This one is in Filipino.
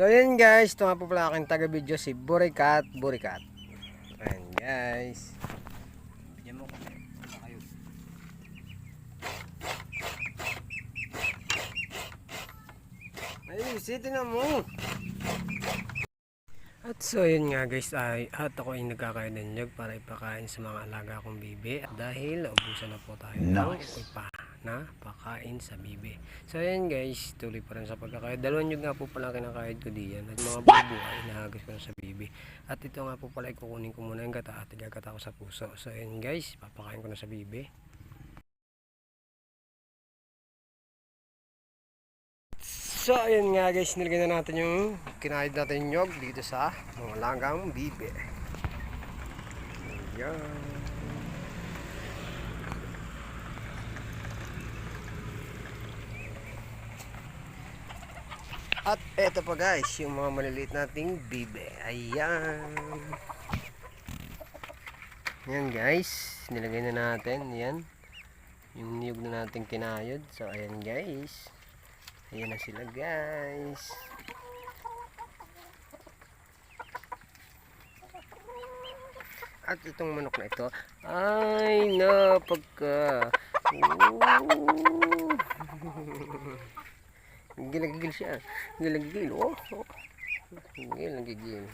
So yun guys, ito nga po pala aking taga-video si Burikat. Ayan guys. Bigyan mo kasi kayo. Ay, sitin na mo. At so yun nga guys, at ako ay nagkakainanyog para ipakain sa mga alaga kong bibi. At dahil naubusan na po tayo ng na pakain sa bibi. So yun guys, tuloy pa rin sa pagkakain. Dalawang nyug nga po pala kinakain ko diyan. At mga bubo ay nahagis ko na sa bibi. At ito nga po pala ikukunin ko muna yung gata at igagata ko sa puso. So yun guys, papakain ko na sa bibi. So ayun nga guys, nilagyan na natin yung kinain natin nyog dito sa mga langgang bibi. Ayan. At eto pa guys, yung mga maliliit nating bibi. Ayan. Ayan guys, nilagay na natin. Ayan. Yung niyog na natin kinayod. So ayan guys. Ayan na sila guys. At itong manok na ito ay napagka gilagil siya. Gilagil. Oh. Gilagil.